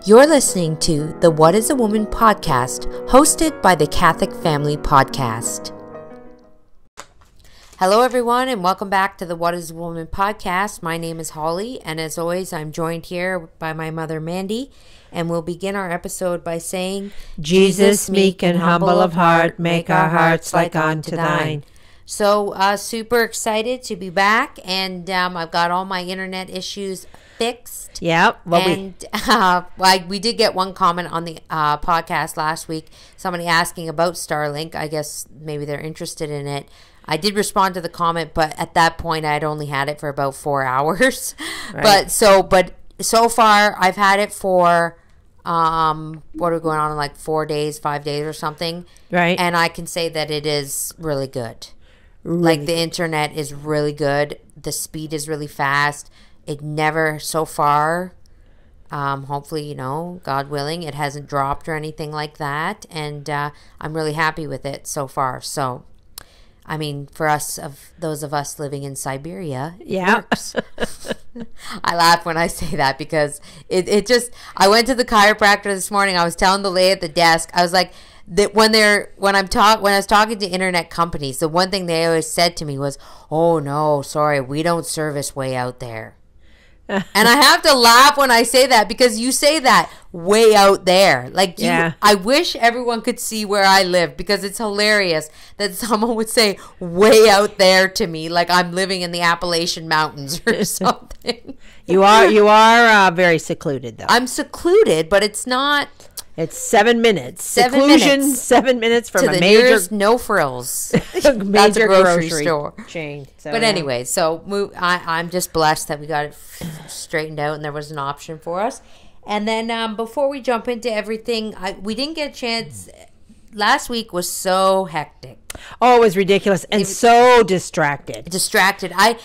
You're listening to the What is a Woman podcast, hosted by the Catholic Family Podcast. Hello, everyone, and welcome back to the What is a Woman podcast. My name is Holly, and as always, I'm joined here by my mother, Mandy, and we'll begin our episode by saying, Jesus, meek and humble of heart, make our hearts like unto thine. So, super excited to be back, and I've got all my internet issues fixed. Yep. We did get one comment on the podcast last week, somebody asking about Starlink. I guess maybe they're interested in it. I did respond to the comment, but at that point I'd only had it for about 4 hours. Right. But so far I've had it for what are we going on, like 4 days, 5 days or something. Right. And I can say that it is really good. Like the internet is really good. The speed is really fast. It never, so far, hopefully, God willing, it hasn't dropped or anything like that. And I'm really happy with it so far. So, I mean, for those of us living in Siberia, it works. I laugh when I say that because it just, I went to the chiropractor this morning. I was telling the lady at the desk, I was like, that when I was talking to internet companies, the one thing they always said to me was, "Oh no, sorry, we don't service way out there." And I have to laugh when I say that because you say that way out there. Like, I wish everyone could see where I live because it's hilarious that someone would say way out there to me, like I'm living in the Appalachian Mountains or something. You are very secluded, though. I'm secluded, but it's not. It's 7 minutes. 7 minutes from to a the major nearest No Frills. That's a grocery store chain. So, but anyway, I'm just blessed that we got it straightened out and there was an option for us. And then before we jump into everything, we didn't get a chance. Last week was so hectic. Oh, it was ridiculous and so distracted. I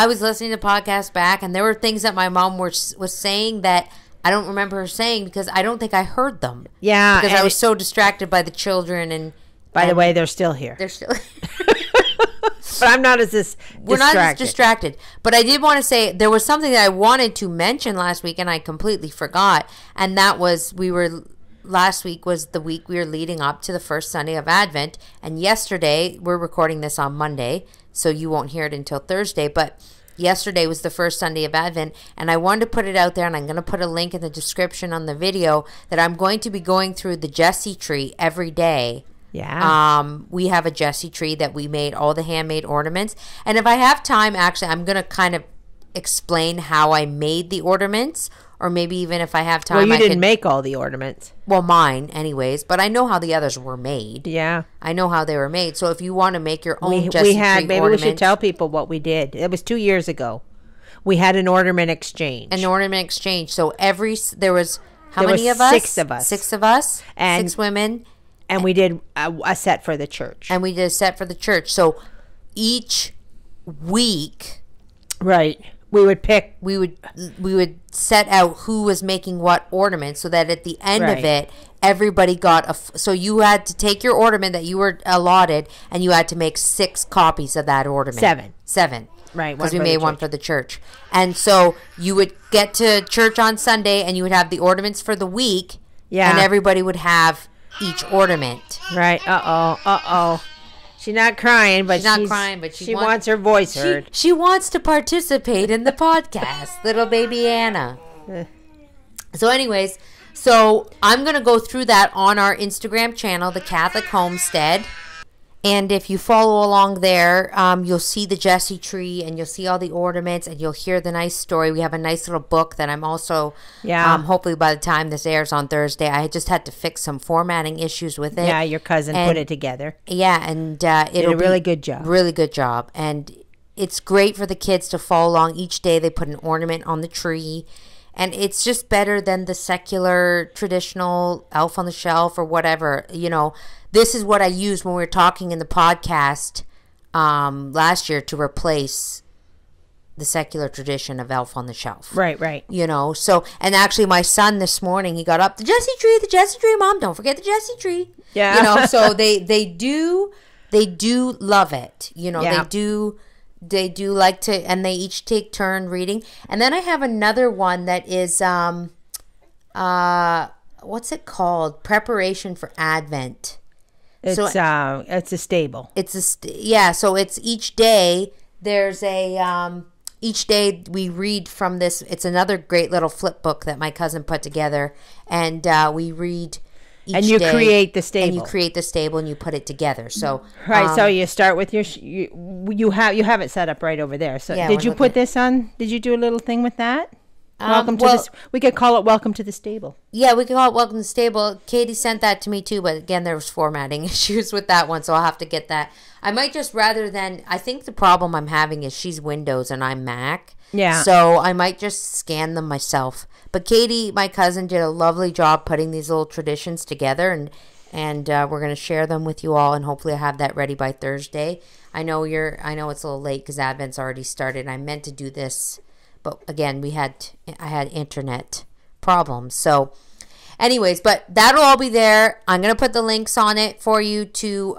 was listening to the podcast back, and there were things that my mom was saying that I don't remember her saying because I don't think I heard them. Yeah. Because I was so distracted by the children. And by the way, they're still here. They're still here. But I'm not as distracted. We're not as distracted. But I did want to say there was something that I wanted to mention last week and I completely forgot. And that was last week was the week we were leading up to the first Sunday of Advent. And yesterday, we're recording this on Monday, so you won't hear it until Thursday. But yesterday was the first Sunday of Advent, and I wanted to put it out there, and I'm going to put a link in the description on the video that I'm going to be going through the Jesse tree every day. Yeah. We have a Jesse tree that we made all the handmade ornaments, and if I have time, actually, I'm going to kind of explain how I made the ornaments, or maybe even if I have time, well, you didn't make all the ornaments. Well, mine, anyways, but I know how the others were made. Yeah. I know how they were made. So if you want to make your own Jesse tree maybe ornament, we should tell people what we did. It was 2 years ago. We had an ornament exchange. So there was how many of us? 6 of us. 6 of us. And 6 women. And we did a set for the church. So each week, right, we would set out who was making what ornament so that at the end of it, everybody got so you had to take your ornament that you were allotted and you had to make 6 copies of that ornament. 7. Right. Because we made one for the church. And so you would get to church on Sunday and you would have the ornaments for the week. Yeah. And everybody would have each ornament. Right. Uh-oh. She's not crying, but she wants her voice heard. She wants to participate in the podcast, little baby Anna. So anyways, I'm going to go through that on our Instagram channel, The Catholic Homestead. And if you follow along there, you'll see the Jesse tree and you'll see all the ornaments and you'll hear the nice story. We have a nice little book that I'm also, hopefully by the time this airs on Thursday, I just had to fix some formatting issues with it. Yeah, your cousin put it together. Yeah, and it'll be a really good job. Really good job. And it's great for the kids to follow along. Each day they put an ornament on the tree. And it's just better than the secular, traditional elf on the shelf or whatever, This is what I used when we were talking in the podcast last year to replace the secular tradition of elf on the shelf. Right. So, and actually my son this morning, he got up, the Jesse tree, Mom, don't forget the Jesse tree. Yeah. So they do love it. They do like to, and they each take turn reading. And then I have another one that is what's it called? Preparation for Advent. It's a stable. So it's each day. There's a each day we read from this. It's another great little flip book that my cousin put together, and we read. And you create the stable. And you create the stable and you put it together. So right. So you start with your you have it set up right over there. So did you put this on? Did you do a little thing with that? Welcome to this. We could call it "Welcome to the Stable." Yeah, we could call it "Welcome to the Stable." Katie sent that to me too, but again, there was formatting issues with that one, so I'll have to get that. I might just I think the problem I'm having is she's Windows and I'm Mac. Yeah. So I might just scan them myself. But Katie, my cousin, did a lovely job putting these little traditions together, and we're going to share them with you all, and hopefully I have that ready by Thursday. I know it's a little late because Advent's already started. I meant to do this. But again, I had internet problems. So anyways, but that'll all be there. I'm going to put the links on it for you to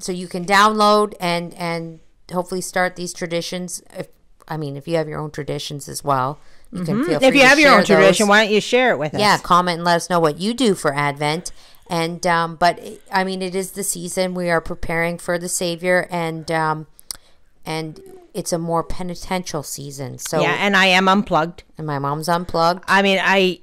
so you can download and hopefully start these traditions. If you have your own traditions as well, you can feel free if you to have your share own tradition, those. why don't you share it with us? Yeah, comment and let us know what you do for Advent. And but it is the season. We are preparing for the Savior, and it's a more penitential season. So yeah, and I am unplugged. And my mom's unplugged. I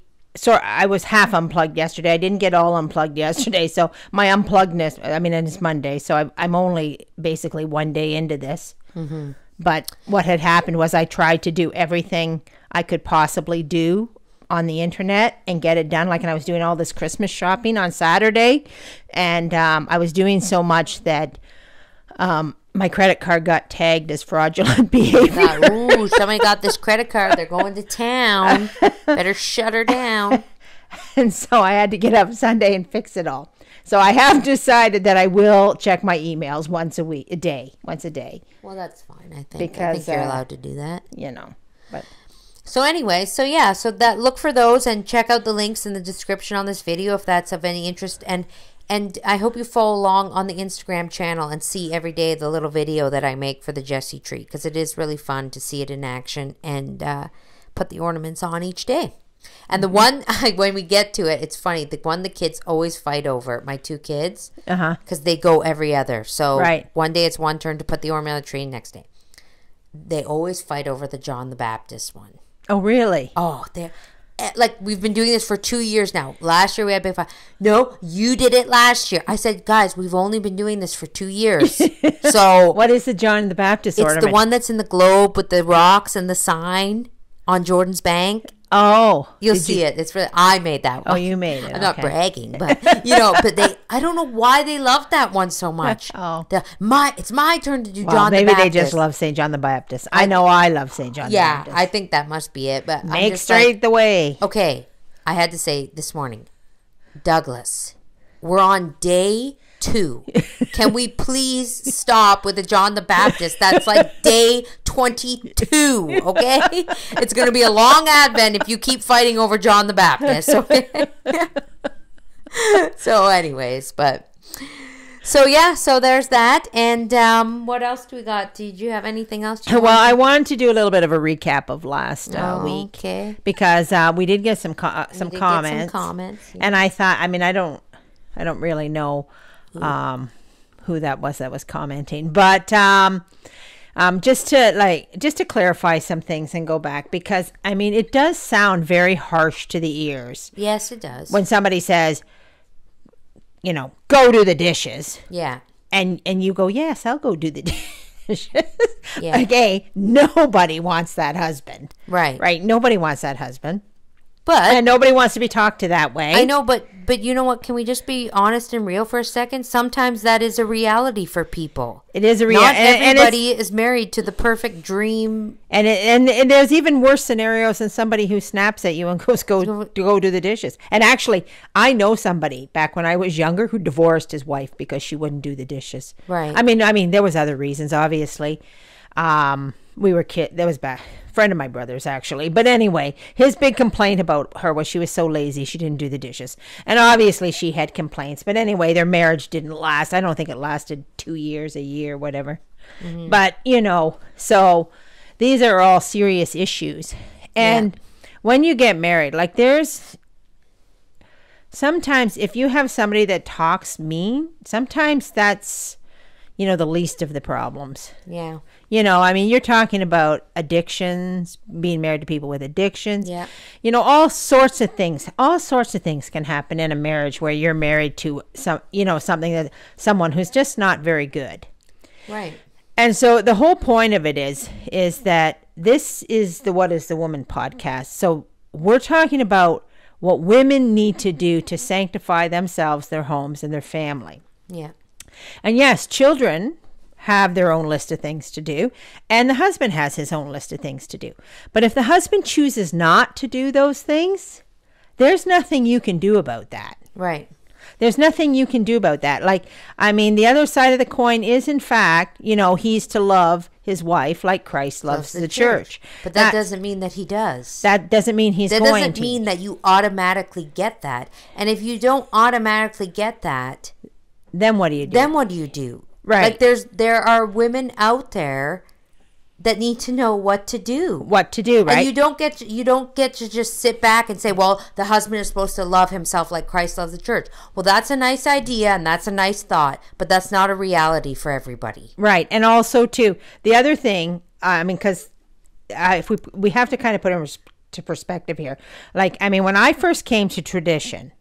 was half unplugged yesterday. I didn't get all unplugged yesterday. So my unpluggedness, and it's Monday. So I'm only basically one day into this. Mm-hmm. But what had happened was I tried to do everything I could possibly do on the internet and get it done. And I was doing all this Christmas shopping on Saturday. And I was doing so much that my credit card got tagged as fraudulent behavior. Ooh, somebody got this credit card. They're going to town. Better shut her down. And so I had to get up Sunday and fix it all. So I have decided that I will check my emails once a day. Well, that's fine, I think. I think you're allowed to do that. But so anyway, so look for those and check out the links in the description on this video if that's of any interest. And I hope you follow along on the Instagram channel and see every day the little video that I make for the Jessie tree, because it is really fun to see it in action and put the ornaments on each day. And the one, when we get to it, it's funny. The one the kids always fight over, my two kids, because they go every other. So one day it's one turn to put the ornament on the tree, next day. They always fight over the John the Baptist one. Oh, really? Oh, they're... we've been doing this for 2 years now. Last year we had a big fight. No, you did it last year. I said, guys, we've only been doing this for 2 years. So what is the John the Baptist ornament? It's the one that's in the globe with the rocks and the sign on Jordan's Bank. Oh, you'll see it. It's really, I made that one. Oh, you made it. I'm not bragging, but but I don't know why they love that one so much. It's my turn to do John the Baptist. Maybe they just love St. John the Baptist. I know I love St. John the Baptist. Yeah, I think that must be it. But make straight the way. Okay, I had to say this morning, Douglas, we're on day 2. Can we please stop with the John the Baptist? That's day 22, okay? It's going to be a long Advent if you keep fighting over John the Baptist, okay? So anyways, so there's that. And what else do we got? Did you have anything else? I wanted to do a little bit of a recap of last week. Okay. Because we did get some comments. Yeah. And I thought, I don't really know who that was commenting, but just to clarify some things and go back, because it does sound very harsh to the ears. Yes, it does. When somebody says, go do the dishes. Yeah. And you go, yes, I'll go do the dishes. Yeah. Okay. Nobody wants that husband. Right. Nobody wants that husband. And nobody wants to be talked to that way. I know, but you know what? Can we just be honest and real for a second? Sometimes that is a reality for people. It is a reality. Not everybody is married to the perfect dream. And there's even worse scenarios than somebody who snaps at you and goes, go do the dishes. And actually, I know somebody back when I was younger who divorced his wife because she wouldn't do the dishes. Right. I mean, there was other reasons, obviously. We were there was a friend of my brother's, actually, but anyway, his big complaint about her was she was so lazy she didn't do the dishes, and obviously she had complaints, but anyway, their marriage didn't last. I don't think it lasted 2 years, a year, whatever. Mm-hmm. But so these are all serious issues, and when you get married, there's sometimes if you have somebody that talks mean, sometimes that's, the least of the problems. Yeah. I mean, you're talking about addictions, being married to people with addictions. Yeah. All sorts of things. All sorts of things can happen in a marriage where you're married to someone who's just not very good. Right. And so the whole point of it is that this is the What is the Woman podcast. So we're talking about what women need to do to sanctify themselves, their homes, and their family. Yeah. And yes, children have their own list of things to do, and the husband has his own list of things to do. But if the husband chooses not to do those things, there's nothing you can do about that. Right. There's nothing you can do about that. The other side of the coin is, in fact, he's to love his wife like Christ loves the church. But that doesn't mean that he does. That doesn't mean he's going to. That doesn't mean that you automatically get that. And if you don't automatically get that, then what do you do? Right. There are women out there that need to know what to do. Right. And you don't get to just sit back and say, well, the husband is supposed to love himself like Christ loves the church. Well, that's a nice idea and that's a nice thought, but that's not a reality for everybody. Right. And also too, the other thing, because if we have to kind of put it into perspective here. When I first came to tradition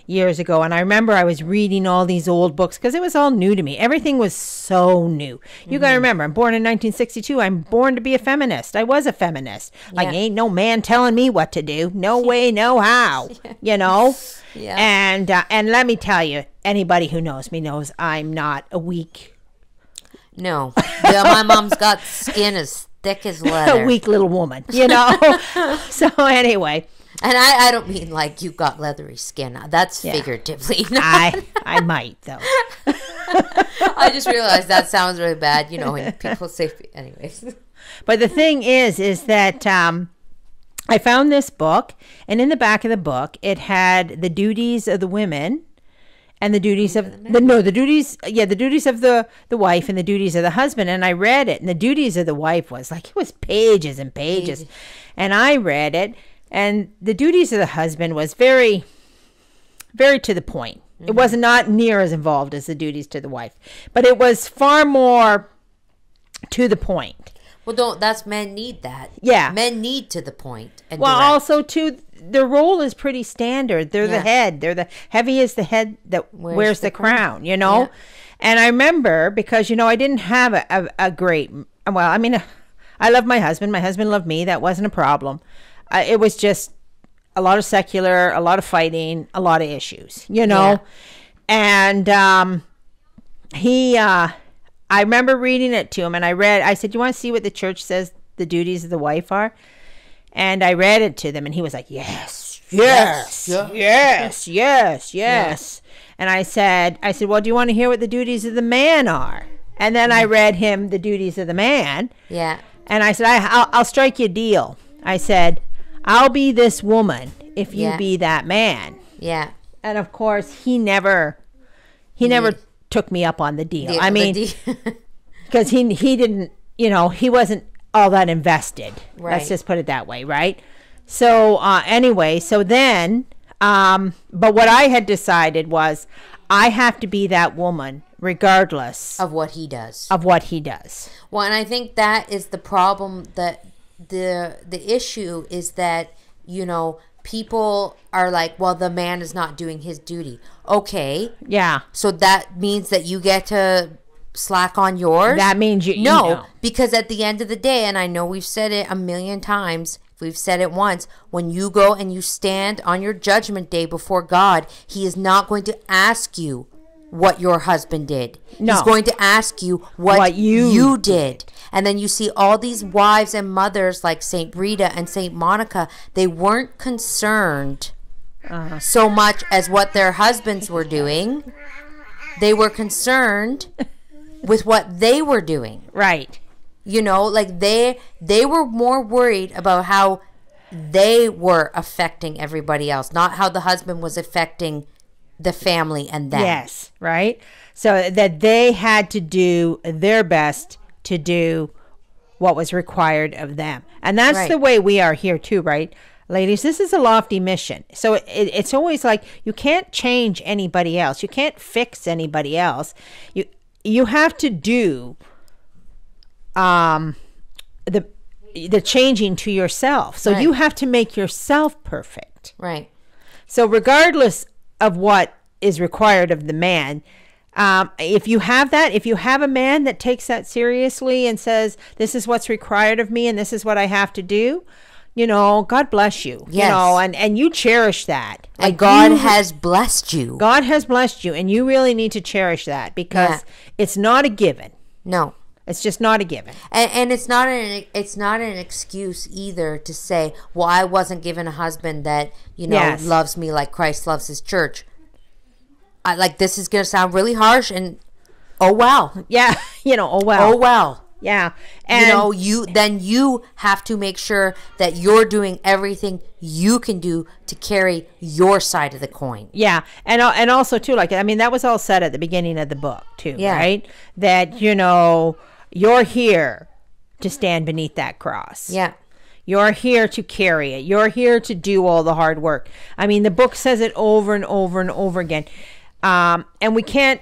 years ago, and I remember I was reading all these old books because it was all new to me. Everything was so new. You got to remember, I'm born in 1962. I'm born to be a feminist. I was a feminist. Ain't no man telling me what to do. No way, no how. Yeah. And let me tell you, anybody who knows me knows I'm not a weak. No. Yeah, my mom's got skin as thick as leather. A weak little woman. So anyway. And I don't mean like you got leathery skin. That's figuratively. I might, though. I just realized that sounds really bad, when people say, anyways. But the thing is that I found this book, and in the back of the book, it had the duties of the women and the duties of the duties of the wife and the duties of the husband. And I read it, and the duties of the wife was it was pages and pages. And I read it. And the duties of the husband was very, very to the point. Mm-hmm. It was not near as involved as the duties to the wife, but it was far more to the point. Well, men need that. Yeah. Men need to the point. And also too, their role is pretty standard. They're the head. They're the heavy is the head that wears the crown, Yeah. And I remember because, I didn't have a great, I love my husband. My husband loved me. That wasn't a problem. It was just a lot of secular, a lot of fighting, a lot of issues, And I remember reading it to him, and I said, "You want to see what the church says the duties of the wife are?" And I read it to them, and he was like, yes. And I said, well, do you want to hear what the duties of the man are? And then I read him the duties of the man. Yeah. And I said, I'll strike you a deal. I said, I'll be this woman if you be that man. Yeah. And of course, he never took me up on the deal. Because he didn't, he wasn't all that invested. Right. Let's just put it that way, right? So anyway, so then, but what I had decided was I have to be that woman regardless of what he does. Well, and I think that is the problem, that the issue is that, people are like, well, the man is not doing his duty. Okay. Yeah. So that means that you get to slack on yours? That means because at the end of the day, and I know we've said it a million times, we've said it once, when you go and you stand on your judgment day before God, he is not going to ask you what your husband did. No. He's going to ask you what you did. And then you see all these wives and mothers like St. Rita and St. Monica, they weren't concerned so much as what their husbands were doing. They were concerned with what they were doing. Right. They were more worried about how they were affecting everybody else, not how the husband was affecting the family and them. Yes, right? So that they had to do their best to do what was required of them. And that's the way we are here too, right? Ladies, this is a lofty mission. So it's always like you can't change anybody else. You can't fix anybody else. You have to do the changing to yourself. So you have to make yourself perfect. Right. So regardless of what is required of the man, if you have a man that takes that seriously and says, this is what's required of me and this is what I have to do, God bless you. Yes. And you cherish that. And God has blessed you. God has blessed you, and you really need to cherish that because it's not a given. No. It's just not a given. And it's not an excuse either to say, well, I wasn't given a husband that, loves me like Christ loves his church. This is going to sound really harsh and oh well. Yeah, oh well. Oh well. Yeah. And you have to make sure that you're doing everything you can do to carry your side of the coin. Yeah. And also too, that was all said at the beginning of the book too, right? That, you're here to stand beneath that cross. Yeah. You're here to carry it. You're here to do all the hard work. The book says it over and over and over again. And we can't.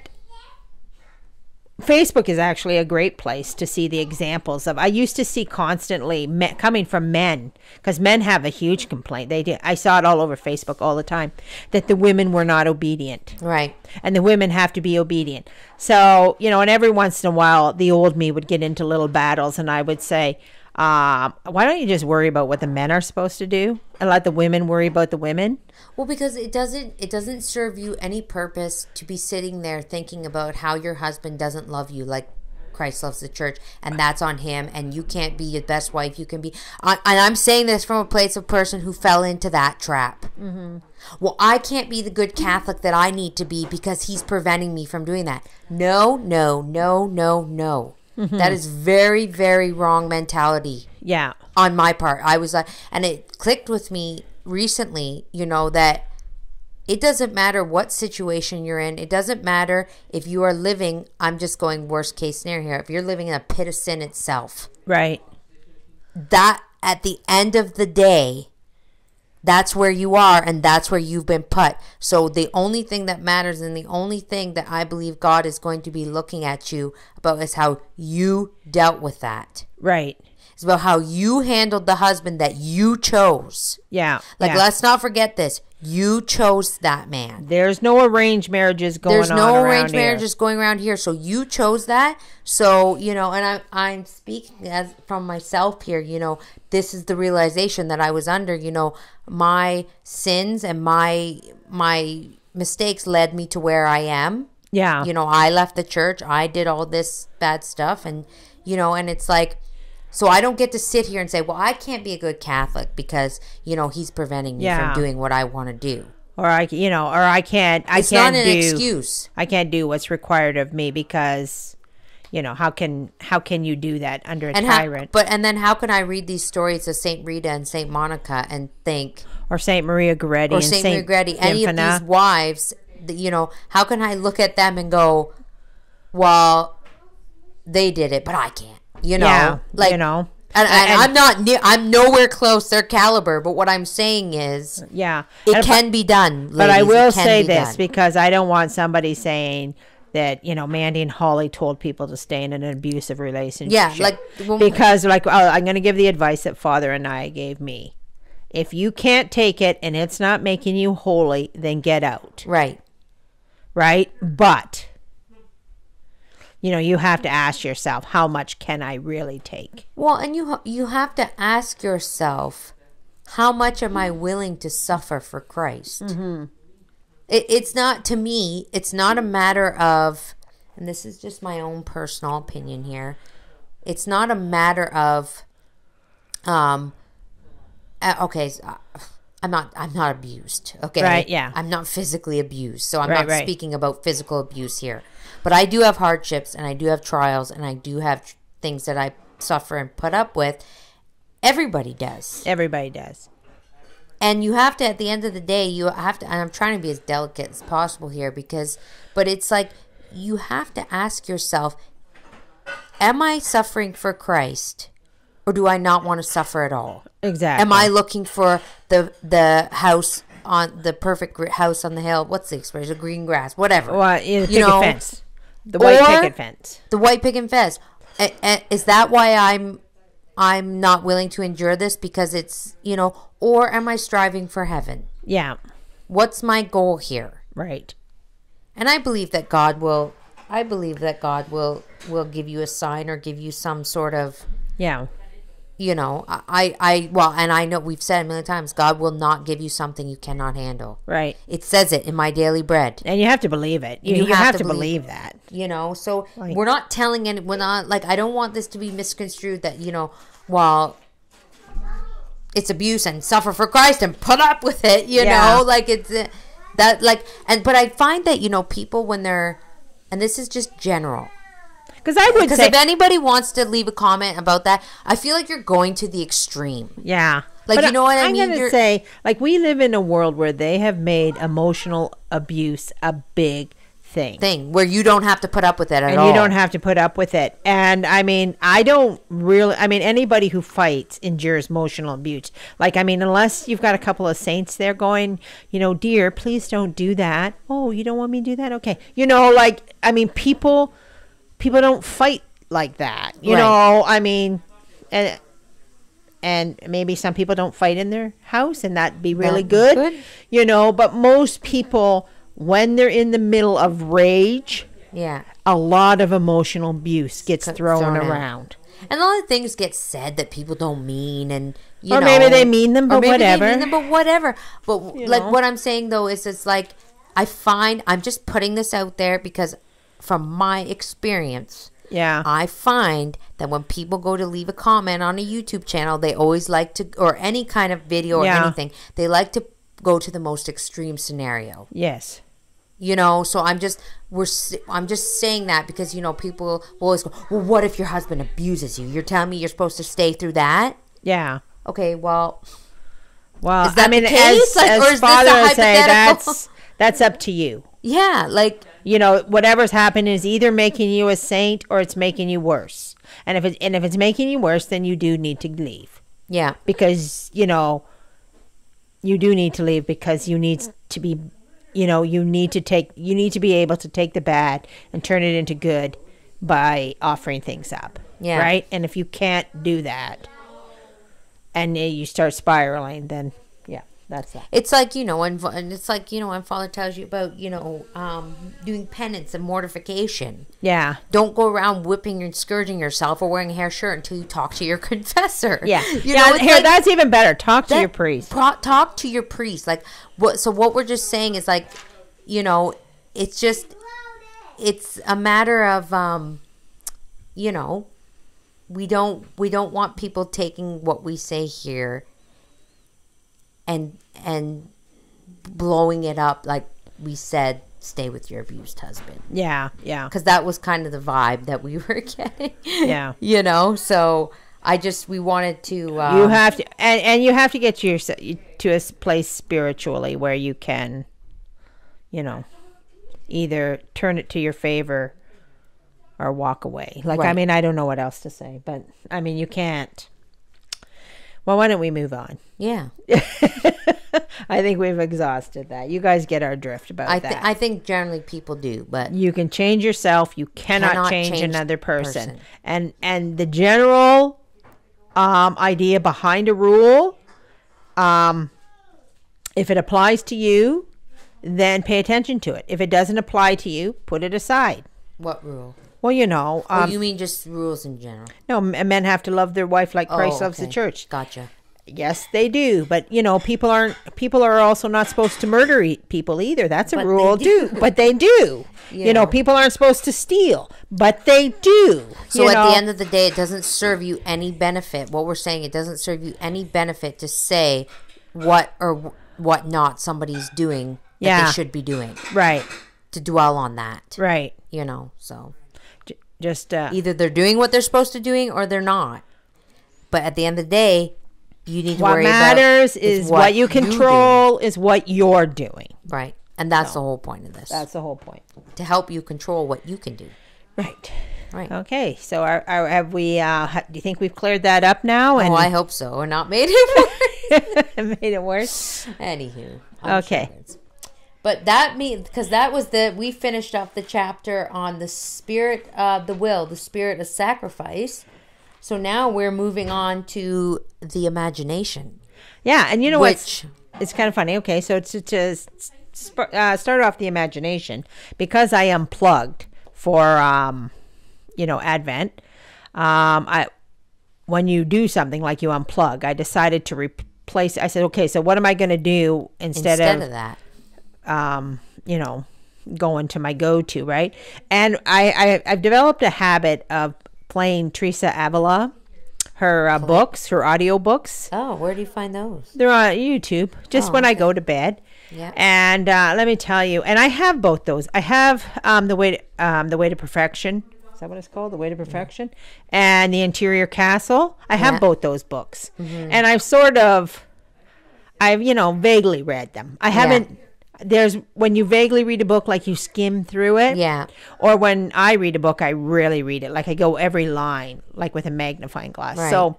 Facebook is actually a great place to see the examples of. I used to see constantly coming from men, because men have a huge complaint. They do. I saw it all over Facebook all the time that the women were not obedient. Right. And the women have to be obedient. So, and every once in a while, the old me would get into little battles, and I would say, why don't you just worry about what the men are supposed to do and let the women worry about the women? Well, because it doesn't serve you any purpose to be sitting there thinking about how your husband doesn't love you like Christ loves the church, and that's on him, and you can't be the best wife you can be. And I'm saying this from a place of person who fell into that trap. Mm-hmm. Well, I can't be the good Catholic that I need to be because he's preventing me from doing that. No, no, no, no, no. Mm-hmm. That is very, very wrong mentality. Yeah. On my part. I was like, and it clicked with me recently, that it doesn't matter what situation you're in. It doesn't matter if you are living, I'm just going worst case scenario here, if you're living in a pit of sin itself. Right. That at the end of the day, that's where you are and that's where you've been put. So the only thing that matters and the only thing that I believe God is going to be looking at you about is how you dealt with that. Right. It's about how you handled the husband that you chose. Yeah. Let's not forget this. You chose that man. There's no arranged marriages going on around here. There's no arranged marriages going around here. So you chose that. So, and I'm speaking from myself here, this is the realization that I was under, my sins and my mistakes led me to where I am. Yeah. I left the church. I did all this bad stuff. And, and it's like, so I don't get to sit here and say, well, I can't be a good Catholic because, he's preventing me from doing what I want to do. Or I can't. It's not an excuse. I can't do what's required of me because, how can you do that under a tyrant? And then how can I read these stories of Saint Rita and Saint Monica and think, or Saint Maria Goretti, or Saint Maria Goretti, any of these wives, how can I look at them and go, well, they did it, but I can't. And I'm nowhere close their caliber, but what I'm saying is, it can be done. Ladies, but I will say this because I don't want somebody saying that, Mandy and Holly told people to stay in an abusive relationship. Yeah, because I'm going to give the advice that Father and I gave me. If you can't take it and it's not making you holy, then get out. Right. Right? But you have to ask yourself, how much can I really take? Well, and you have to ask yourself, how much am I willing to suffer for Christ? Mm-hmm. It's not, to me, it's not a matter of, and this is just my own personal opinion here, it's not a matter of, I'm not abused, okay? Right, yeah. I'm not physically abused, so I'm not speaking about physical abuse here. But I do have hardships, and I do have trials, and I do have things that I suffer and put up with. Everybody does. Everybody does. And you have to, at the end of the day, and I'm trying to be as delicate as possible here but it's like, you have to ask yourself, am I suffering for Christ? or do I not want to suffer at all? Exactly. Am I looking for the house on the perfect house on the hill? What's the expression? Green grass, whatever. Well, the picket fence. The white picket fence. The white picket fence. And is that why I'm not willing to endure this, because it's, or am I striving for heaven? Yeah. What's my goal here? Right. And I believe that God will give you a sign or give you some sort of, yeah. And I know we've said it a million times, God will not give you something you cannot handle. Right. It says it in my daily bread. And you have to believe it. You have to believe that. So we're not telling anyone, I don't want this to be misconstrued that, while it's abuse and suffer for Christ and put up with it, it's but I find that, people when they're, and this is just general, because if anybody wants to leave a comment about that, I feel like you're going to the extreme. Yeah. What I mean? I'm going to say, we live in a world where they have made emotional abuse a big thing where you don't have to put up with it at all. And you don't have to put up with it. And anybody who fights endures emotional abuse. Unless you've got a couple of saints there going, dear, please don't do that. Oh, you don't want me to do that? Okay. People don't fight like that, and maybe some people don't fight in their house, and that'd be really good, but most people, when they're in the middle of rage, a lot of emotional abuse gets thrown around. And a lot of things get said that people don't mean, and maybe they mean them, but whatever. But what I'm saying though is, it's I find, I'm just putting this out there because from my experience, I find that when people go to leave a comment on a YouTube channel, they always like to, or any kind of video or anything, they like to go to the most extreme scenario. Yes. So I'm just saying that because, people will always go, well, what if your husband abuses you? You're telling me you're supposed to stay through that? Yeah. Okay, well, is that the case? As or is Father this a would say, hypothetical? that's up to you. Yeah, whatever's happened is either making you a saint or it's making you worse. And if it's making you worse, then you do need to leave. Yeah. Because, you do need to leave because you need to be, you need to be able to take the bad and turn it into good by offering things up. Yeah. Right? And if you can't do that and you start spiraling, then that's that. It's when Father tells you about, doing penance and mortification. Yeah. Don't go around whipping and scourging yourself or wearing a hair shirt until you talk to your confessor. Yeah. That's even better. Talk to your priest. Talk to your priest. What we're just saying is it's a matter of, we don't want people taking what we say here and blowing it up like we said, stay with your abused husband. Yeah. Because that was kind of the vibe that we were getting. Yeah. So we wanted to... you have to, and you have to get to a place spiritually where you can, either turn it to your favor or walk away. Right. I don't know what else to say, but you can't. Well, why don't we move on? Yeah. I think we've exhausted that. You guys get our drift about that. I think generally people do, but... You can change yourself. You cannot change another person. And the general idea behind a rule, if it applies to you, then pay attention to it. If it doesn't apply to you, put it aside. What rule? Well, you mean just rules in general? No, men have to love their wife like Christ loves the church. Gotcha. Yes, they do. But, people are also not supposed to murder people either. That's a rule too. But they do. People aren't supposed to steal, but they do. So at the end of the day, it doesn't serve you any benefit. What we're saying, it doesn't serve you any benefit to say what or what not somebody's doing that they should be doing. Right. To dwell on that. Right. So... Just either they're doing what they're supposed to doing or they're not. But at the end of the day, you need to worry about... What matters is what you control is what you're doing. Right. And that's the whole point of this. That's the whole point. To help you control what you can do. Right. Right. Okay, so have we? Do you think we've cleared that up now? Oh, I hope so, and not made it worse. Made it worse. Anywho, okay. Sure, but that means, because we finished off the chapter on the spirit of the will, the spirit of sacrifice. So now we're moving on to the imagination. Yeah, and you know what? It's kind of funny. Okay, so to start off the imagination, because I unplugged for Advent. When you do something like you unplug, I decided to replace. I said, okay, so what am I going to do instead of that? Going to my go-to, right? And I've developed a habit of playing Teresa Avila, her books, her audio books. Oh, where do you find those? They're on YouTube, just when I go to bed. Yeah. And let me tell you, and I have both those. I have the way to Perfection. Is that what it's called? The Way to Perfection, and The Interior Castle. I have both those books, and I've vaguely read them. I haven't. There's when you vaguely read a book, like you skim through it. Yeah. Or when I read a book, I really read it. Like I go every line, like with a magnifying glass. Right. So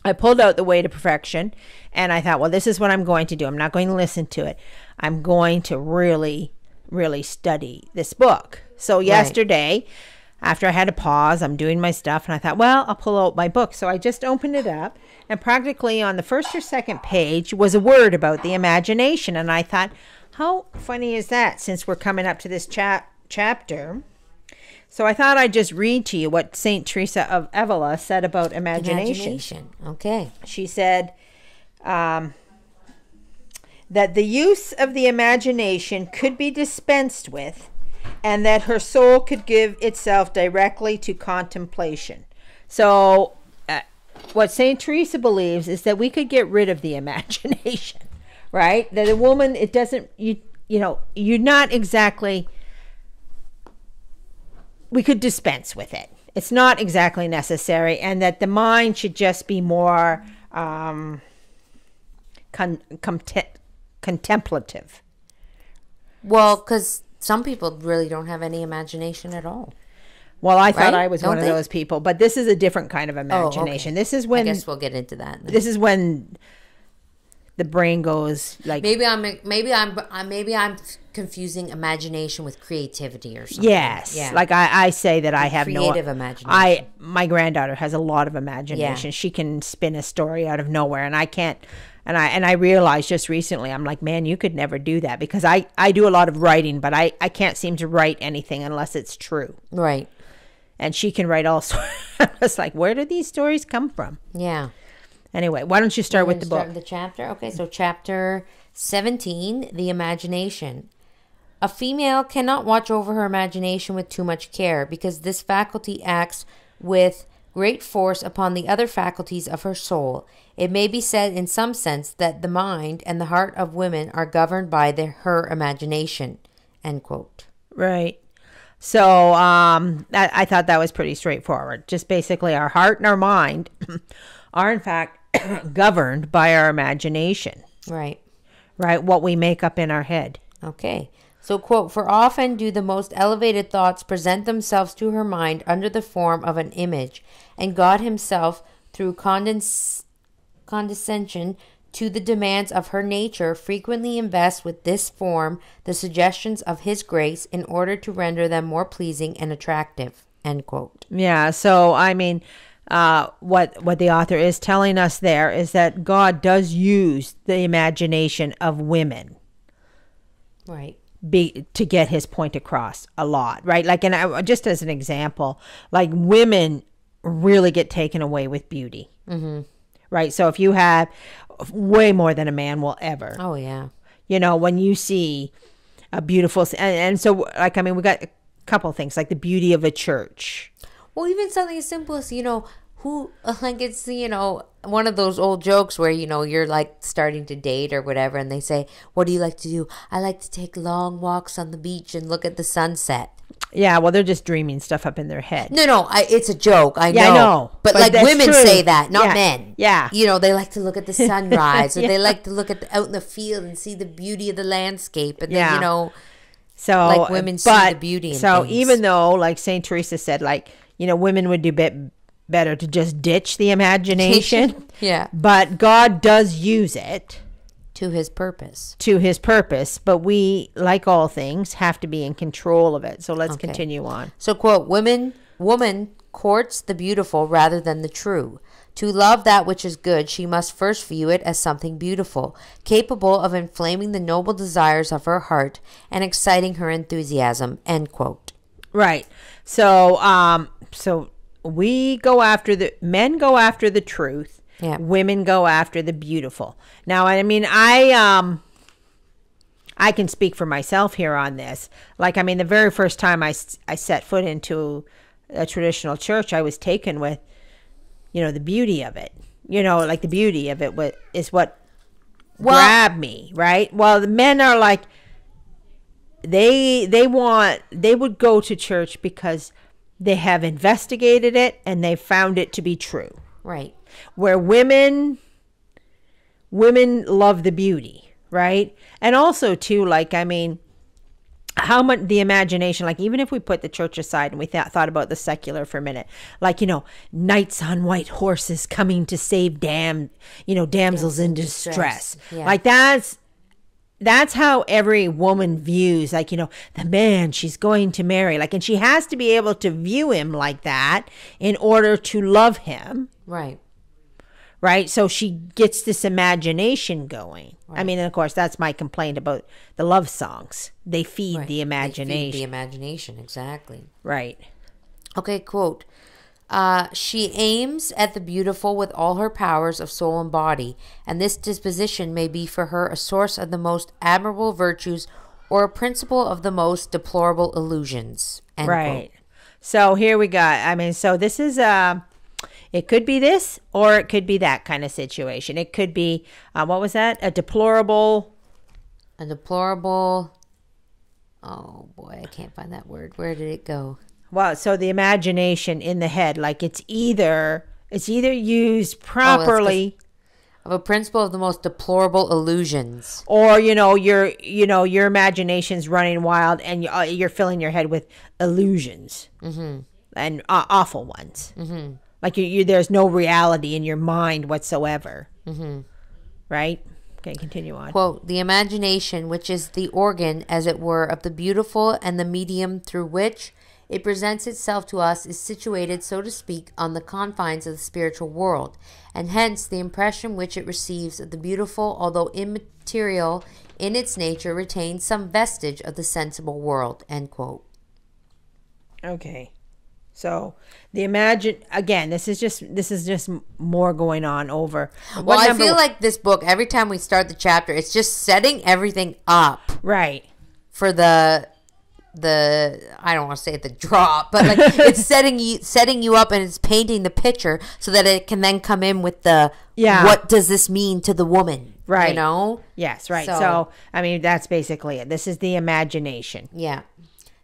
I pulled out The Way to Perfection, and I thought, well, this is what I'm going to do. I'm not going to listen to it. I'm going to really, really study this book. So yesterday, after I had a pause, I'm doing my stuff, and I thought, well, I'll pull out my book. So I just opened it up, and practically on the first or second page was a word about the imagination. And I thought, how funny is that, since we're coming up to this chapter? So I thought I'd just read to you what St. Teresa of Avila said about imagination. Okay. She said that the use of the imagination could be dispensed with, and that her soul could give itself directly to contemplation. So what St. Teresa believes is that we could get rid of the imagination, right? That a woman, it doesn't, you're not exactly, we could dispense with it. It's not exactly necessary, and that the mind should just be more contemplative. Well, because some people really don't have any imagination at all. Well, I thought I was one of those people, but this is a different kind of imagination. Oh, okay. This is when, I guess we'll get into that. This is when the brain goes like, maybe I'm confusing imagination with creativity or something. Yes, like I say that I have creative imagination. My granddaughter has a lot of imagination. She can spin a story out of nowhere, and I can't. And I realized just recently, I'm like, man, you could never do that, because I do a lot of writing, but I can't seem to write anything unless it's true. Right. And she can write all sorts. I was like, where do these stories come from? Yeah. Anyway, why don't you start with the book? Start the chapter. Okay, so chapter 17, the imagination. A female cannot watch over her imagination with too much care, because this faculty acts with great force upon the other faculties of her soul. It may be said in some sense that the mind and the heart of women are governed by her imagination. End quote. Right. So I thought that was pretty straightforward. Just basically our heart and our mind are in fact governed by our imagination. Right. Right. What we make up in our head. Okay. So, quote, for often do the most elevated thoughts present themselves to her mind under the form of an image, and God himself, through condescension to the demands of her nature, frequently invests with this form the suggestions of his grace in order to render them more pleasing and attractive, end quote. Yeah, so, I mean, what the author is telling us there is that God does use the imagination of women. Right. To get his point across a lot, right? Like, and just as an example, like women really get taken away with beauty, right? So if you have way more than a man will ever, oh yeah, when you see a beautiful, and so like, I mean, we got a couple of things like the beauty of a church. Well, even something as simple as who, like, it's one of those old jokes where you're like starting to date or whatever, and they say, what do you like to do? I like to take long walks on the beach and look at the sunset. Yeah, well, they're just dreaming stuff up in their head. No, it's a joke. I know. I know. But like women true. say that, not men. Yeah. They like to look at the sunrise, or they like to look out in the field and see the beauty of the landscape, and then so like women see the beauty in so things. Even though, like Saint Teresa said, like women would do better to just ditch the imagination. Yeah. But God does use it To his purpose. But we, like all things, have to be in control of it. So let's continue on. So, quote, woman courts the beautiful rather than the true. To love that which is good, she must first view it as something beautiful, capable of inflaming the noble desires of her heart and exciting her enthusiasm, end quote. Right. So, men go after the truth. Yeah. Women go after the beautiful. Now, I mean, I can speak for myself here on this. Like, I mean, the very first time I set foot into a traditional church, I was taken with, the beauty of it. Like the beauty of it is what grabbed me, right? Well, the men are like, they would go to church because they have investigated it and they found it to be true. Right. Where women love the beauty, right? And also too, like, I mean, how much the imagination, like, even if we put the church aside and we thought about the secular for a minute, like, knights on white horses coming to save damsels in distress. Yeah. Like, that's how every woman views, like, the man she's going to marry, like, and she has to be able to view him like that in order to love him. Right. Right. So she gets this imagination going. Right. I mean, and of course, that's my complaint about the love songs. They feed the imagination. They feed the imagination. Exactly. Right. Okay. Quote. She aims at the beautiful with all her powers of soul and body, and this disposition may be for her a source of the most admirable virtues or a principle of the most deplorable illusions. End right. quote. So here we got, I mean, so this is, it could be this or it could be that kind of situation. It could be, what was that? A deplorable, oh boy, I can't find that word. Where did it go? Well, so the imagination in the head, like it's either used properly, of a principle of the most deplorable illusions, or your imagination's running wild and you're filling your head with illusions and awful ones. Like there's no reality in your mind whatsoever. Right? Okay, continue on. Quote, the imagination, which is the organ, as it were, of the beautiful and the medium through which it presents itself to us, is situated, so to speak, on the confines of the spiritual world, and hence the impression which it receives of the beautiful, although immaterial in its nature, retains some vestige of the sensible world, end quote. Okay. So again, this is just more going on over. Well, I feel like this book, every time we start the chapter, it's just setting everything up. Right. For the I don't want to say the drop, but like it's setting you up and it's painting the picture so that it can then come in with what does this mean to the woman? Right. Yes, right. So I mean, that's basically it. This is the imagination. Yeah.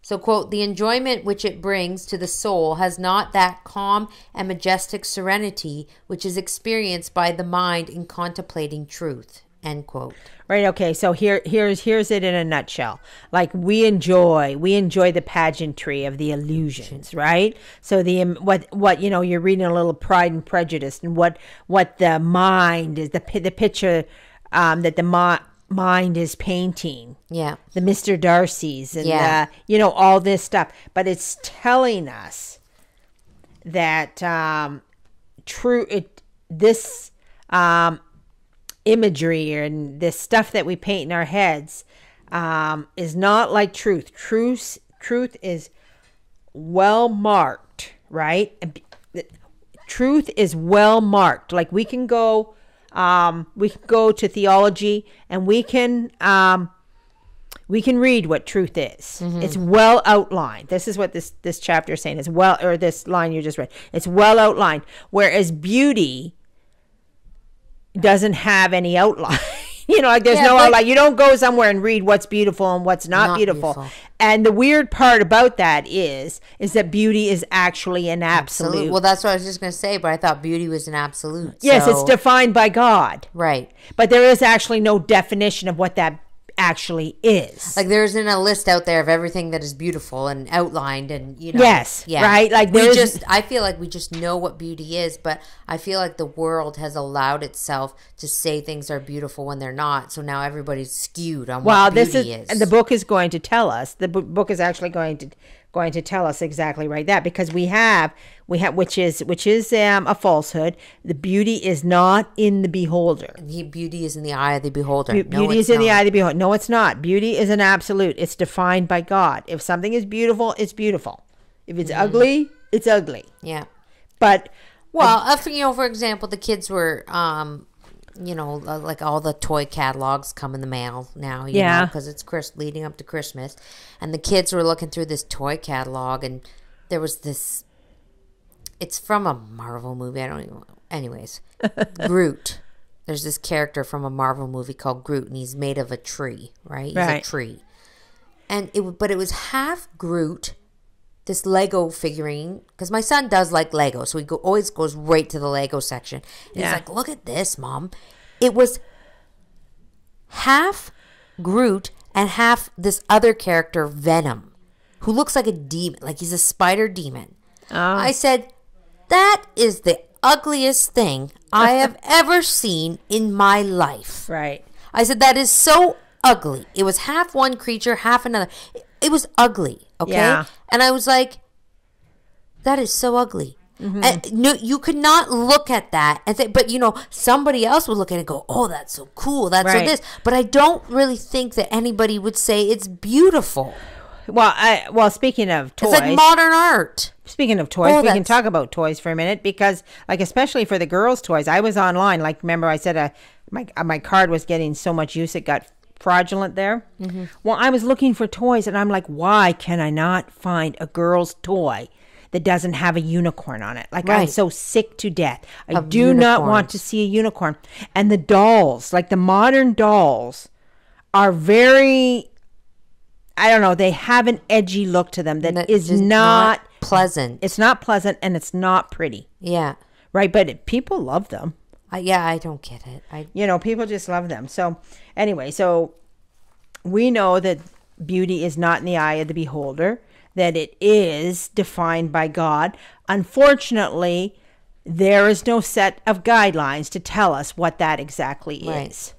So, quote, the enjoyment which it brings to the soul has not that calm and majestic serenity which is experienced by the mind in contemplating truth, end quote. Right. Okay. So here's it in a nutshell. Like we enjoy the pageantry of the illusions, right? So what you're reading a little Pride and Prejudice, and what the mind is, the picture that the mind is painting. Yeah. The Mr. Darcy's and all this stuff, but it's telling us that this imagery and this stuff that we paint in our heads is not like truth. Truth is well marked, right? Truth is well marked. Like we can go to theology and we can read what truth is. Mm-hmm. It's well outlined. This is what this chapter is saying. It's well, or this line you just read. It's well outlined. Whereas beauty doesn't have any outline. Like there's no outline. You don't go somewhere and read what's beautiful and what's not beautiful. And the weird part about that is that beauty is actually an absolute. Well, that's what I was just going to say, but I thought beauty was an absolute. Yes, it's defined by God. Right. But there is actually no definition of what that actually is. Like there isn't a list out there of everything that is beautiful and outlined and, you know. Yes, right? Like I feel like we just know what beauty is, but I feel like the world has allowed itself to say things are beautiful when they're not. So now everybody's skewed on what beauty is. And the book is going to tell us. The book is actually going to tell us exactly right that, because we have which is a falsehood. The beauty is not in the beholder. Beauty is in the eye of the beholder. Beauty is in the eye of the beholder. No, it's not. Beauty is an absolute. It's defined by God. If something is beautiful, it's beautiful. If it's ugly, it's ugly. Yeah. But for example, the kids were like all the toy catalogs come in the mail now, you know, because it's leading up to Christmas. And the kids were looking through this toy catalog, and there was this, it's from a Marvel movie. I don't even, anyways, Groot. There's this character from a Marvel movie called Groot, and he's made of a tree, right? He's a tree. And it was half Groot, this Lego figurine, because my son does like Lego, so he always goes right to the Lego section. And he's like, look at this, Mom. It was half Groot and half this other character, Venom, who looks like a demon, like he's a spider demon. I said, that is the ugliest thing I have ever seen in my life. Right. I said, that is so ugly. It was half one creature, half another. It was ugly. Okay. Yeah. And I was like, that is so ugly. Mm-hmm. And no, you could not look at that and think, but somebody else would look at it and go, oh, that's so cool. That's so this. But I don't really think that anybody would say it's beautiful. Well, speaking of toys. It's like modern art. Speaking of toys, we can talk about toys for a minute, because like, especially for the girls' toys, I was online. Like, remember I said my card was getting so much use it got fraudulent there. Mm-hmm. Well, I was looking for toys, and I'm like, why can I not find a girl's toy that doesn't have a unicorn on it? Like, I'm so sick to death. I do not want to see a unicorn. And the dolls, like the modern dolls, are very, I don't know, they have an edgy look to them that is not pleasant. It's not pleasant, and it's not pretty. Yeah. Right, but people love them. I don't get it. People just love them. So anyway, so we know that beauty is not in the eye of the beholder, that it is defined by God. Unfortunately, there is no set of guidelines to tell us what that exactly is.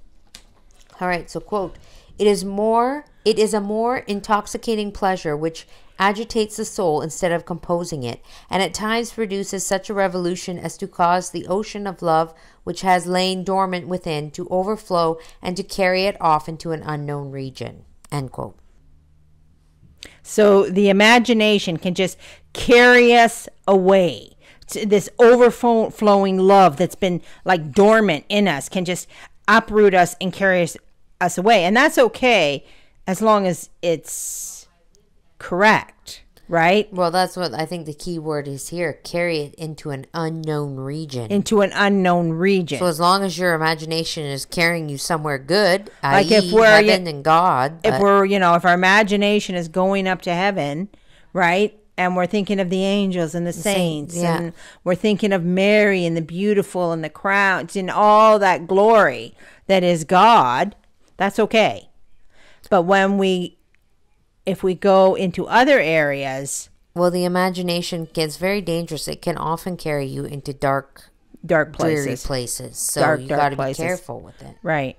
All right, so quote, it is a more intoxicating pleasure which agitates the soul instead of composing it, and at times produces such a revolution as to cause the ocean of love which has lain dormant within to overflow and to carry it off into an unknown region. End quote. So the imagination can just carry us away. This overflowing love that's been like dormant in us can just uproot us and carry us away. And that's okay as long as it's correct, right? Well, that's what I think the key word is here. Carry it into an unknown region. Into an unknown region. So as long as your imagination is carrying you somewhere good, like if we're heaven and God. If if our imagination is going up to heaven, right? And we're thinking of the angels and the saints, and we're thinking of Mary and the beautiful and the crowns and all that glory that is God, that's okay. But if we go into other areas, well, the imagination gets very dangerous. It can often carry you into dark places, dreary places. So you got to be careful with it. Right.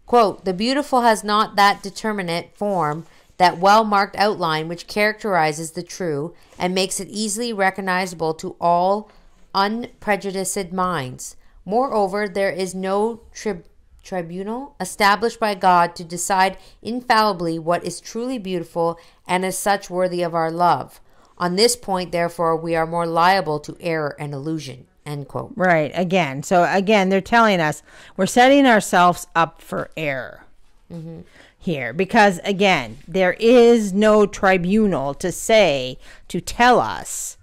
Quote, the beautiful has not that determinate form, that well-marked outline which characterizes the true and makes it easily recognizable to all unprejudiced minds. Moreover, there is no tribunal established by God to decide infallibly what is truly beautiful and as such worthy of our love. On this point, therefore, we are more liable to error and illusion. End quote. Right. Again. So again, they're telling us we're setting ourselves up for error here, because again, there is no tribunal to tell us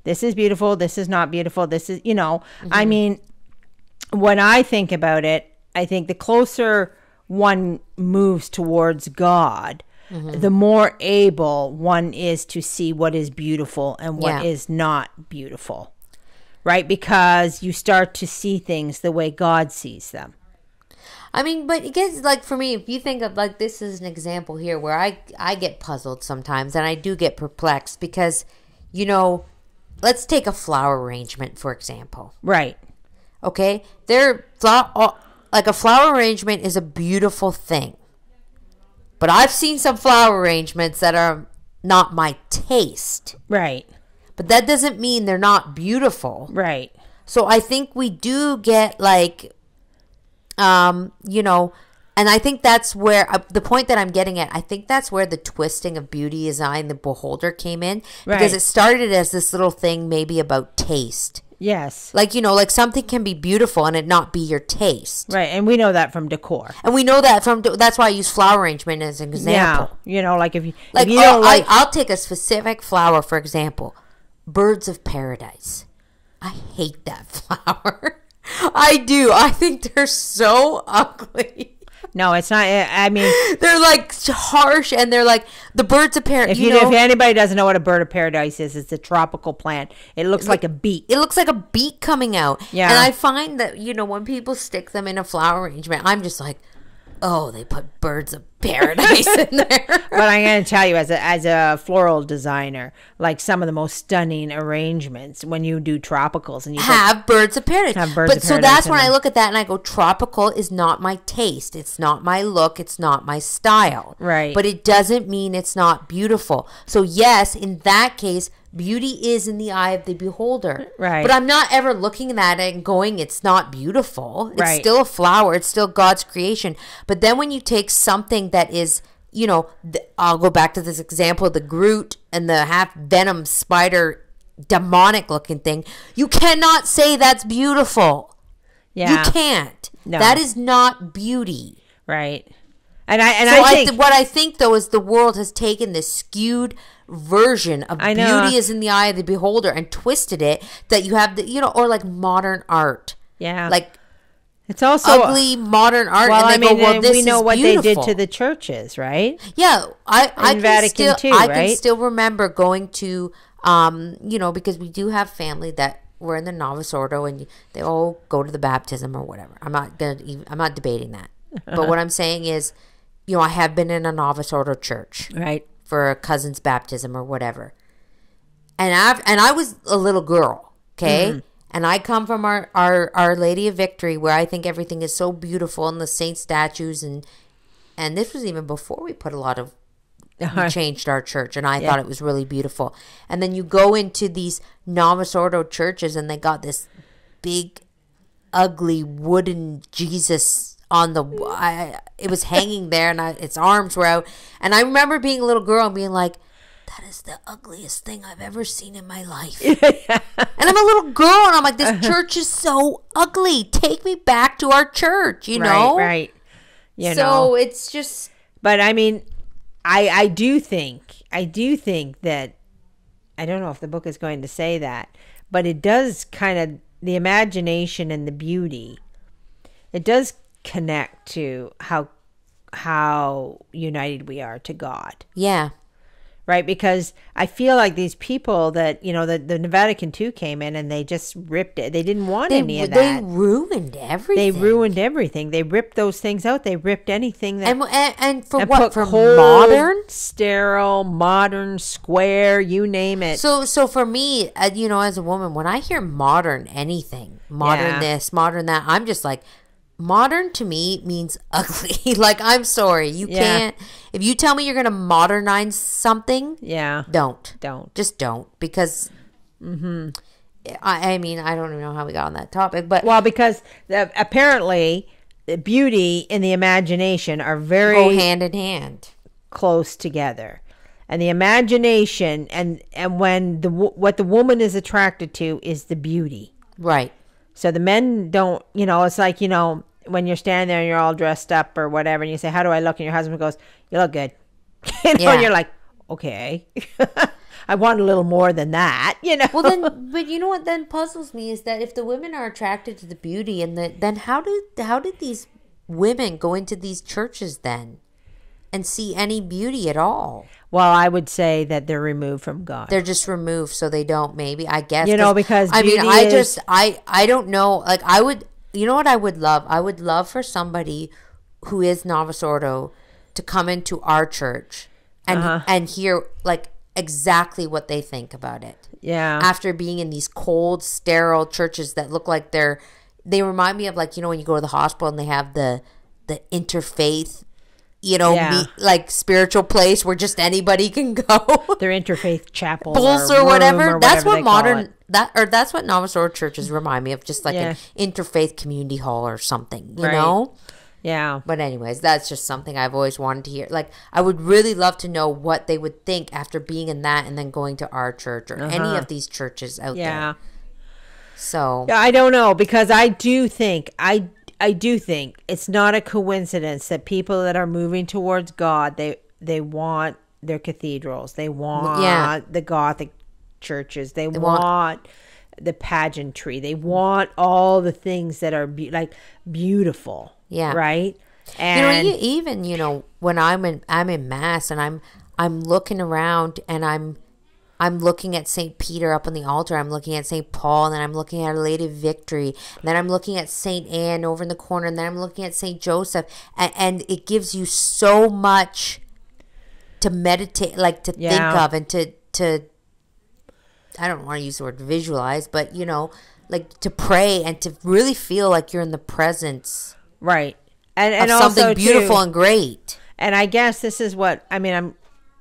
this is beautiful, this is not beautiful, this is, I mean, when I think about it, I think the closer one moves towards God, the more able one is to see what is beautiful and what is not beautiful, right? Because you start to see things the way God sees them. I mean, but it gets, like, for me, if you think of, like, this is an example here where I get puzzled sometimes, and I do get perplexed because, you know, let's take a flower arrangement, for example. Right. Okay? Like, a flower arrangement is a beautiful thing. But I've seen some flower arrangements that are not my taste. Right. But that doesn't mean they're not beautiful. Right. So I think we do get, like, you know, and I think that's where the point that I'm getting at, I think that's where the twisting of beauty is in the beholder came in. Because it started as this little thing maybe about taste. Yes. Like, you know, like something can be beautiful and it not be your taste. Right. And we know that from decor. And we know that that's why I use flower arrangement as an example. Yeah. You know, like if you don't like, I'll take a specific flower, for example, birds of paradise. I hate that flower. I do. I think they're so ugly. No, it's not. I mean, they're like harsh, and they're like the birds of paradise. If anybody doesn't know what a bird of paradise is, it's a tropical plant. It looks like a beak. It looks like a beak coming out. Yeah. And I find that, you know, when people stick them in a flower arrangement, I'm just like, oh, they put birds of paradise in there. But I'm going to tell you, as a floral designer, like some of the most stunning arrangements when you do tropicals and you have birds of paradise. So that's when I look at that and I go, tropical is not my taste. It's not my look. It's not my style. Right. But it doesn't mean it's not beautiful. So yes, in that case, beauty is in the eye of the beholder. Right. But I'm not ever looking at it and going, it's not beautiful. It's right. still a flower. It's still God's creation. But then when you take something that is, you know, I'll go back to this example of the Groot and the half venom spider demonic looking thing. You cannot say that's beautiful. Yeah. You can't. No. That is not beauty. Right. I think what I think though is the world has taken this skewed version of beauty is in the eye of the beholder and twisted it that you have the, you know, or like modern art. Yeah. Like it's also ugly modern art. Well, and they go, well, this we know is what beautiful. they did to the churches, right? Yeah. I Vatican can still remember going to, you know, because we do have family that were in the novice order and they all go to the baptism or whatever. I'm not debating that. But what I'm saying is, you know, I have been in a novice order church. Right. For a cousin's baptism or whatever. And I was a little girl, okay? Mm-hmm. And I come from our Lady of Victory, where I think everything is so beautiful and the saint statues and this was even before we put a lot of we changed our church, and I thought it was really beautiful. And then you go into these novice order churches and they got this big ugly wooden Jesus on it was hanging there and its arms were out, and I remember being a little girl and being like, that is the ugliest thing I've ever seen in my life. And I'm a little girl and I'm like, this church is so ugly, take me back to our church, you know? Right. So it's just, but I mean, I do think that, I don't know if the book is going to say that, but it does kind of, the imagination and the beauty, it does connect to how united we are to God. Yeah. Right? Because I feel like these people that, you know, the Vatican II came in and they just ripped it. They didn't want any of that. They ruined everything. They ripped those things out. They ripped anything that... And for what? For cold, modern? Sterile, modern, square, you name it. So for me, you know, as a woman, when I hear modern anything, modern this, modern that, I'm just like... Modern to me means ugly. Like, I'm sorry. You can't. If you tell me you're going to modernize something, don't. Just don't. Because, I mean, I don't even know how we got on that topic. But well, because apparently the beauty and the imagination are very... go hand in hand. Close together. And the imagination and when what the woman is attracted to is the beauty. Right. So the men don't, you know, it's like, you know, when you're standing there and you're all dressed up or whatever, and you say, how do I look? And your husband goes, you look good. You know, and you're like, okay. I want a little more than that, you know. Well, then, but you know what then puzzles me is that if the women are attracted to the beauty, and then how did these women go into these churches then and see any beauty at all? Well, I would say that they're removed from God. They're just removed, so they don't. Maybe, I guess. You know, because I mean, I don't know. Like, I would. You know what I would love? I would love for somebody who is Novice Ordo to come into our church and hear like exactly what they think about it. Yeah. After being in these cold, sterile churches that look like they remind me of like, when you go to the hospital and they have the interfaith, like spiritual place where just anybody can go. Their interfaith chapel or whatever. That's what modern that's what Novice Ordo churches remind me of, just like an interfaith community hall or something, you know? Yeah. But anyways, that's just something I've always wanted to hear. Like, I would really love to know what they would think after being in that and then going to our church or any of these churches out there. So. Yeah, I don't know, because I do think it's not a coincidence that people that are moving towards God, they want their cathedrals. They want the Gothic churches. They want the pageantry. They want all the things that are beautiful. Yeah. Right. And even when I'm in mass and I'm looking around and I'm looking at St. Peter up on the altar. I'm looking at St. Paul, and then I'm looking at Our Lady of Victory. And then I'm looking at St. Anne over in the corner, and then I'm looking at St. Joseph. And it gives you so much to meditate, like to think of, and to I don't want to use the word visualize, but like to pray and to really feel like you're in the presence, right? And of something also beautiful and great. And I guess this is what I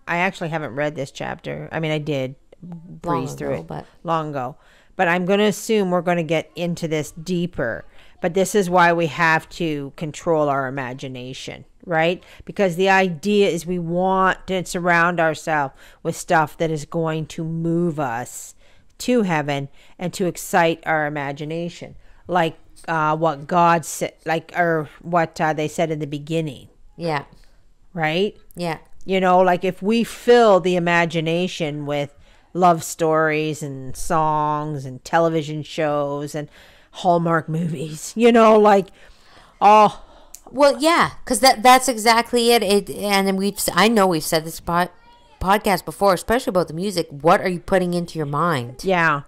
actually haven't read this chapter. I mean, I did breeze through it long ago, but I'm going to assume we're going to get into this deeper. But this is why we have to control our imagination, right? Because the idea is we want to surround ourselves with stuff that is going to move us to heaven and to excite our imagination, like what God said, or what they said in the beginning. Yeah. Right? Yeah. Like if we fill the imagination with love stories and songs and television shows and Hallmark movies, well, yeah, because that's exactly it. And then I know we've said this podcast before, especially about the music. What are you putting into your mind? Yeah.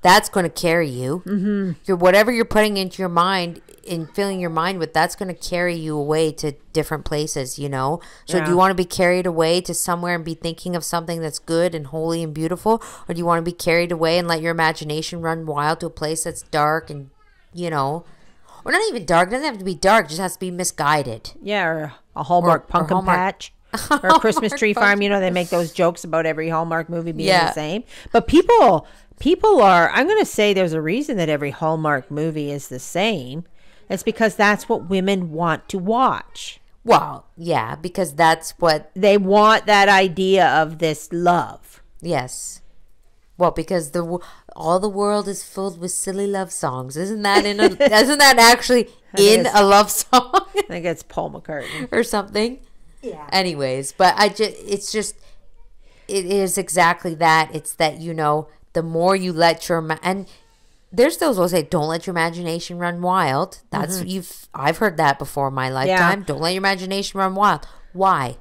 That's going to carry you. Mm-hmm. Whatever you're putting into your mind and filling your mind with, that's going to carry you away to different places, So do you want to be carried away to somewhere and be thinking of something that's good and holy and beautiful? Or do you want to be carried away and let your imagination run wild to a place that's dark and, or not even dark. It doesn't have to be dark. It just has to be misguided. Yeah, or a Hallmark pumpkin patch. Or a Christmas tree farm. They make those jokes about every Hallmark movie being the same. But people are, I'm going to say there's a reason that every Hallmark movie is the same. It's because that's what women want to watch. Well, yeah, because that's what... They want that idea of this love. Yes. Well, because all the world is filled with silly love songs. Isn't that actually in a love song? I think it's Paul McCartney. Or something. Yeah. Anyways, but it is exactly that. It's that, the more you let and there's those who say, don't let your imagination run wild. That's I've heard that before in my lifetime. Yeah. Don't let your imagination run wild. Why?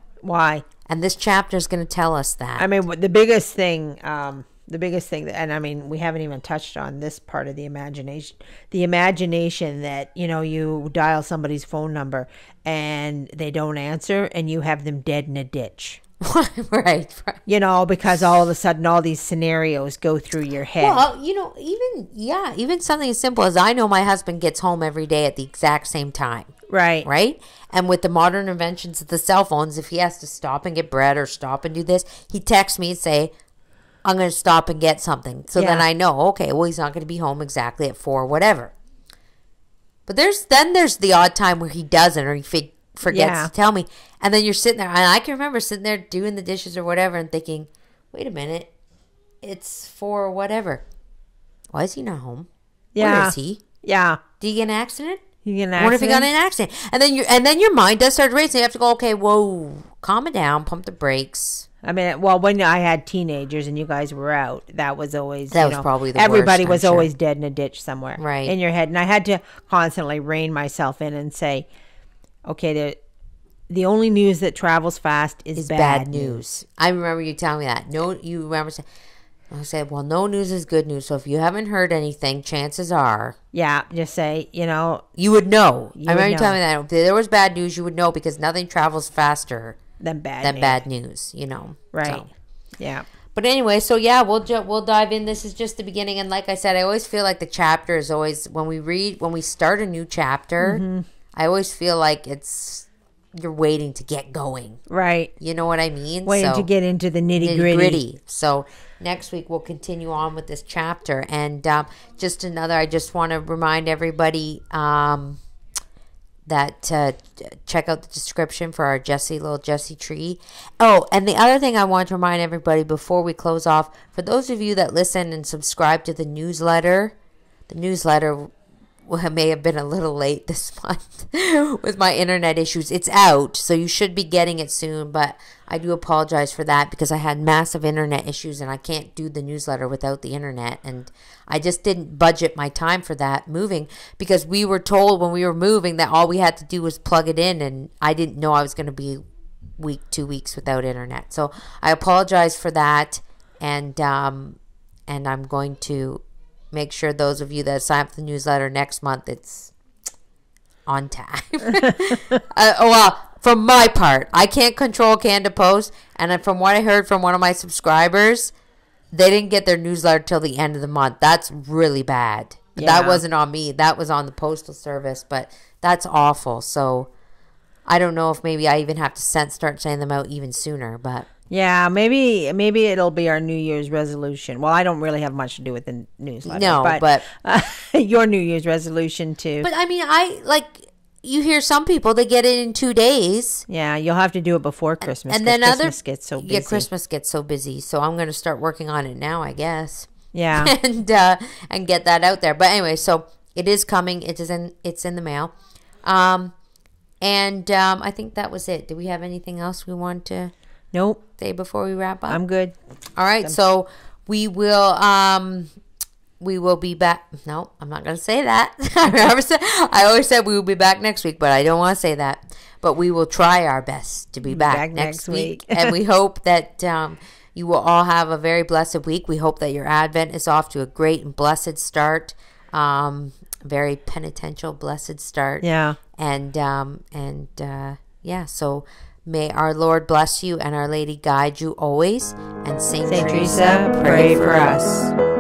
And this chapter is going to tell us that. I mean, the biggest thing, and we haven't even touched on this part of the imagination. The imagination that, you dial somebody's phone number and they don't answer and you have them dead in a ditch. Right. Because all of a sudden all these scenarios go through your head. Well, even something as simple as I know my husband gets home every day at the exact same time. Right? And with the modern inventions of the cell phones, if he has to stop and get bread or stop and do this, he texts me and say, I'm going to stop and get something. So then I know, okay, well, he's not going to be home exactly at 4, whatever. But there's the odd time where he doesn't, or he forgets to tell me. And then you're sitting there, and I can remember sitting there doing the dishes or whatever and thinking, wait a minute, it's 4 whatever. Why is he not home? Yeah. Where is he? Yeah. Did he get an accident? I wonder if he got in an accident. And then your mind does start racing. You have to go, okay, whoa, calm it down, pump the brakes. I mean, well, when I had teenagers and you guys were out, that was always, was probably the everybody worst, was always dead in a ditch somewhere. Right. In your head. And I had to constantly rein myself in and say, okay, the only news that travels fast is bad news. I remember you telling me that. No, you remember saying, I said, well, no news is good news. So if you haven't heard anything, chances are. Yeah, just say, You would know. I remember you telling me that. If there was bad news, you would know because nothing travels faster than bad news, Right. So. Yeah. But anyway, so yeah, we'll dive in. This is just the beginning. And like I said, I always feel like the chapter is always, when we start a new chapter, I always feel like you're waiting to get going. Right. You know what I mean? Waiting to get into the nitty gritty. So next week we'll continue on with this chapter. And I just want to remind everybody that check out the description for our little Jessie tree. Oh, and the other thing I want to remind everybody before we close off, for those of you that listen and subscribe to the newsletter may have been a little late this month with my internet issues. It's out, so you should be getting it soon, but I do apologize for that because I had massive internet issues and I can't do the newsletter without the internet, and I just didn't budget my time for that moving because we were told when we were moving that all we had to do was plug it in, and I didn't know I was going to be 2 weeks without internet. So I apologize for that, and I'm going to make sure those of you that sign up for the newsletter next month, it's on time. Well, from my part, I can't control Canada Post, and from what I heard from one of my subscribers, they didn't get their newsletter till the end of the month. That's really bad. But that wasn't on me. That was on the postal service, but that's awful. So I don't know if maybe I even have to start sending them out even sooner, but yeah, maybe it'll be our New Year's resolution. Well, I don't really have much to do with the newsletter. No, but your New Year's resolution too. But I mean, you hear some people, they get it in 2 days. Yeah, you'll have to do it before Christmas. And then Christmas gets so busy. Yeah, Christmas gets so busy. So I'm going to start working on it now, I guess. Yeah. and get that out there. But anyway, so it is coming. It's in the mail. I think that was it. Do we have anything else we want to say before we wrap up? I'm good. All right. So we will be back. No, I'm not going to say that. I always said we will be back next week, but I don't want to say that. But we will try our best to be back next week. And we hope that you will all have a very blessed week. We hope that your Advent is off to a great and blessed start. Very penitential, blessed start. Yeah. So may our Lord bless you and Our Lady guide you always. And Saint Teresa, pray for us.